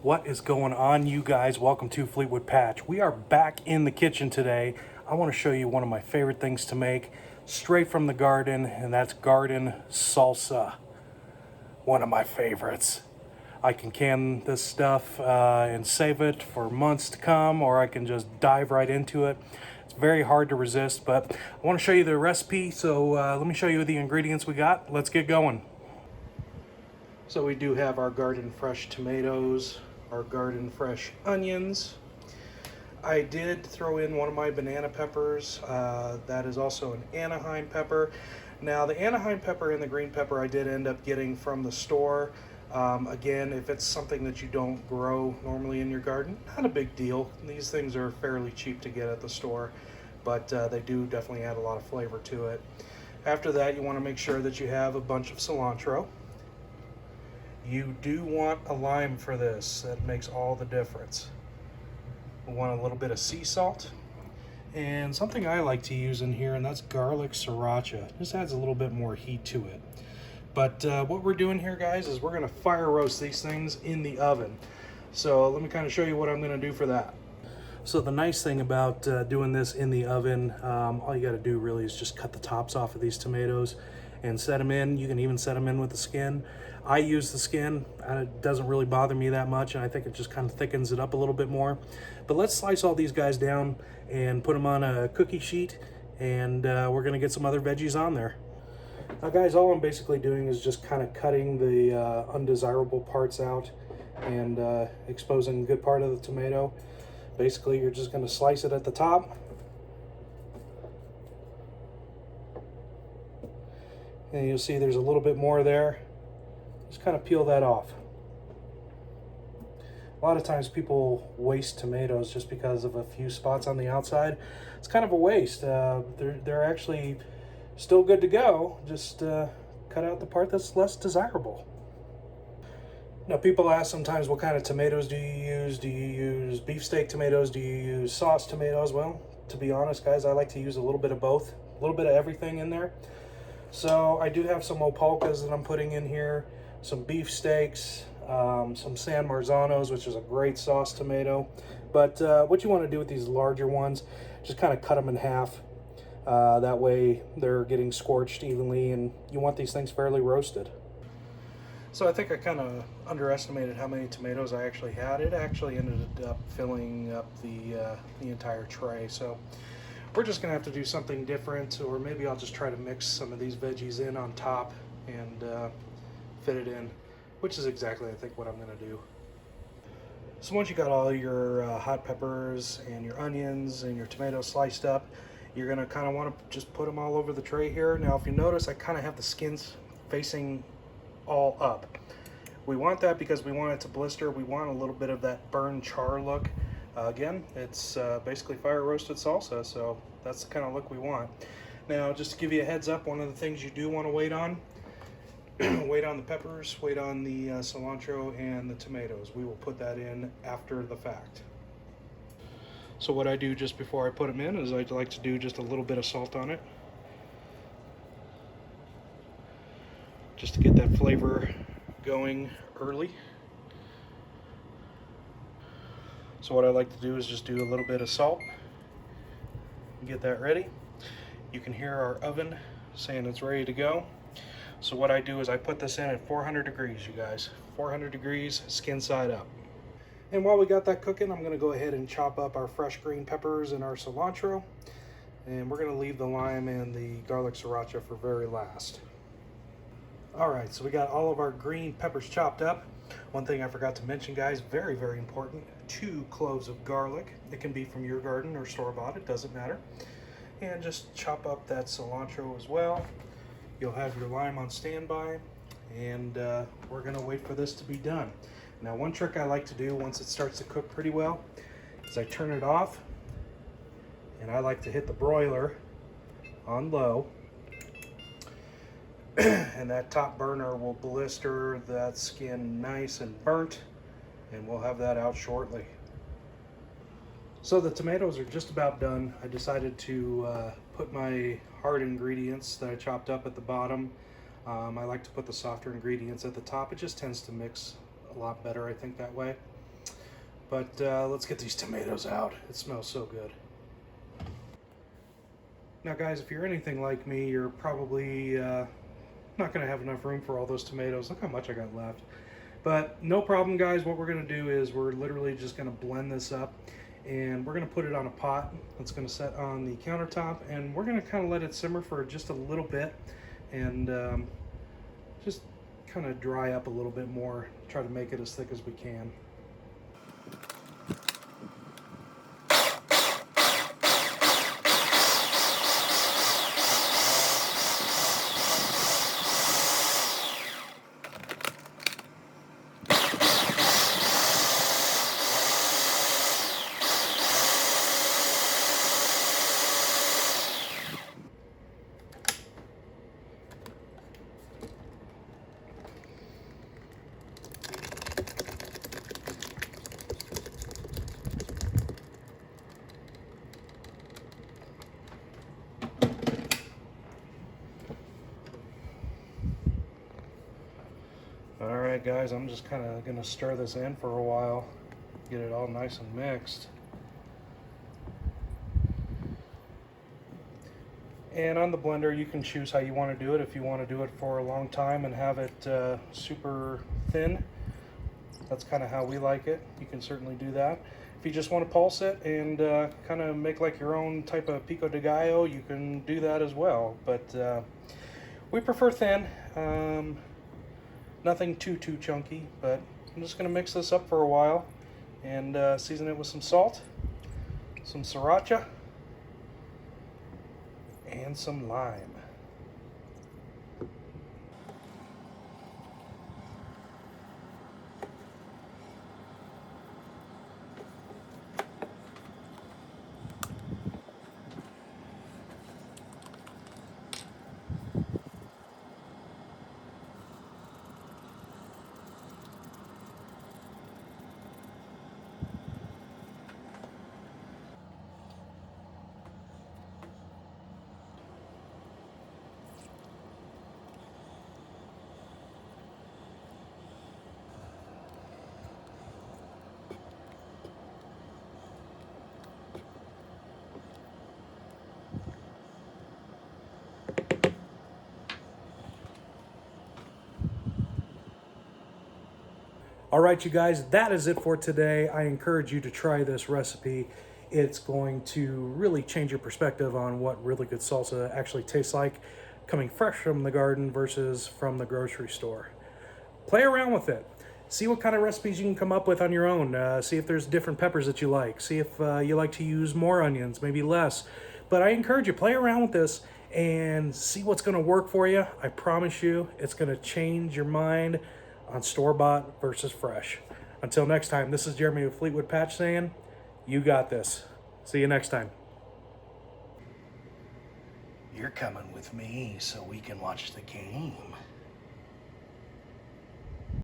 What is going on, you guys? Welcome to Fleetwood Patch. We are back in the kitchen today. I want to show you one of my favorite things to make straight from the garden, and that's garden salsa. One of my favorites. I can can this stuff and save it for months to come, or I can just dive right into it. It's very hard to resist, but I want to show you the recipe, so let me show you the ingredients we got. Let's get going. So we do have our garden fresh tomatoes, our garden fresh onions. I did throw in one of my banana peppers. That is also an Anaheim pepper. Now the Anaheim pepper and the green pepper I did end up getting from the store. Again, if it's something that you don't grow normally in your garden, not a big deal. These things are fairly cheap to get at the store, but they do definitely add a lot of flavor to it. After that, you want to make sure that you have a bunch of cilantro. You do want a lime for this. That makes all the difference. We want a little bit of sea salt. And something I like to use in here, and that's garlic sriracha. This adds a little bit more heat to it. But what we're doing here, guys, is we're going to fire roast these things in the oven. So let me kind of show you what I'm going to do for that. So the nice thing about doing this in the oven, all you got to do really is just cut the tops off of these tomatoes and set them in. You can even set them in with the skin. I use the skin. It doesn't really bother me that much, and I think it just kind of thickens it up a little bit more. But let's slice all these guys down and put them on a cookie sheet, and we're going to get some other veggies on there. Now, guys, all I'm basically doing is just kind of cutting the undesirable parts out and exposing a good part of the tomato. Basically, you're just going to slice it at the top. And you'll see there's a little bit more there. Just kind of peel that off. A lot of times people waste tomatoes just because of a few spots on the outside. It's kind of a waste. They're actually still good to go. Just cut out the part that's less desirable. Now, people ask sometimes, what kind of tomatoes do you use? Do you use beefsteak tomatoes? Do you use sauce tomatoes? Well, to be honest, guys, I like to use a little bit of both. A little bit of everything in there. So I do have some opalkas that I'm putting in here, some beefsteaks, some San Marzanos, which is a great sauce tomato. But what you want to do with these larger ones, just kind of cut them in half. That way they're getting scorched evenly, and you want these things fairly roasted. So I think I kind of underestimated how many tomatoes I actually had. It actually ended up filling up the entire tray. So we're just going to have to do something different, or maybe I'll just try to mix some of these veggies in on top and fit it in, which is exactly, I think, what I'm going to do. So once you got all your hot peppers and your onions and your tomatoes sliced up, you're going to kind of want to just put them all over the tray here. Now, if you notice, I kind of have the skins facing all up. We want that because we want it to blister. We want a little bit of that burn char look. Again, it's basically fire roasted salsa, so that's the kind of look we want. Now, just to give you a heads up, one of the things you do want to wait on, wait on the peppers, wait on the cilantro and the tomatoes. We will put that in after the fact. So what I do just before I put them in is I like to do just a little bit of salt on it, just to get that flavor going early. So what I like to do is just do a little bit of salt and get that ready. You can hear our oven saying it's ready to go. So what I do is I put this in at 400 degrees, you guys. 400 degrees, skin side up. And while we got that cooking, I'm going to go ahead and chop up our fresh green peppers and our cilantro. And we're going to leave the lime and the garlic sriracha for very last. Alright, so we got all of our green peppers chopped up. One thing I forgot to mention, guys, very, very important, 2 cloves of garlic. It can be from your garden or store-bought, it doesn't matter. And just chop up that cilantro as well. You'll have your lime on standby, and we're going to wait for this to be done. Now, one trick I like to do once it starts to cook pretty well is I turn it off, and I like to hit the broiler on low. And that top burner will blister that skin nice and burnt, and we'll have that out shortly. So the tomatoes are just about done. I decided to put my hard ingredients that I chopped up at the bottom. I like to put the softer ingredients at the top. It just tends to mix a lot better, I think, that way. But let's get these tomatoes out. It smells so good. Now guys, if you're anything like me, you're probably not going to have enough room for all those tomatoes. Look how much I got left. But no problem guys, what we're going to do is we're literally just going to blend this up, and we're going to put it on a pot that's going to set on the countertop, and we're going to kind of let it simmer for just a little bit, and just kind of dry up a little bit more. Try to make it as thick as we can. Alright guys, I'm just kind of going to stir this in for a while, get it all nice and mixed. And on the blender you can choose how you want to do it. If you want to do it for a long time and have it super thin, that's kind of how we like it. You can certainly do that. If you just want to pulse it and kind of make like your own type of pico de gallo, you can do that as well. But we prefer thin. Nothing too chunky, but I'm just going to mix this up for a while and season it with some salt, some sriracha, and some lime. All right, you guys, that is it for today. I encourage you to try this recipe. It's going to really change your perspective on what really good salsa actually tastes like coming fresh from the garden versus from the grocery store. Play around with it. See what kind of recipes you can come up with on your own. See if there's different peppers that you like. See if you like to use more onions, maybe less. But I encourage you, play around with this and see what's going to work for you. I promise you, it's going to change your mind on store-bought versus fresh. Until next time, this is Jeremy with Fleetwood Patch saying, you got this. See you next time. You're coming with me so we can watch the game.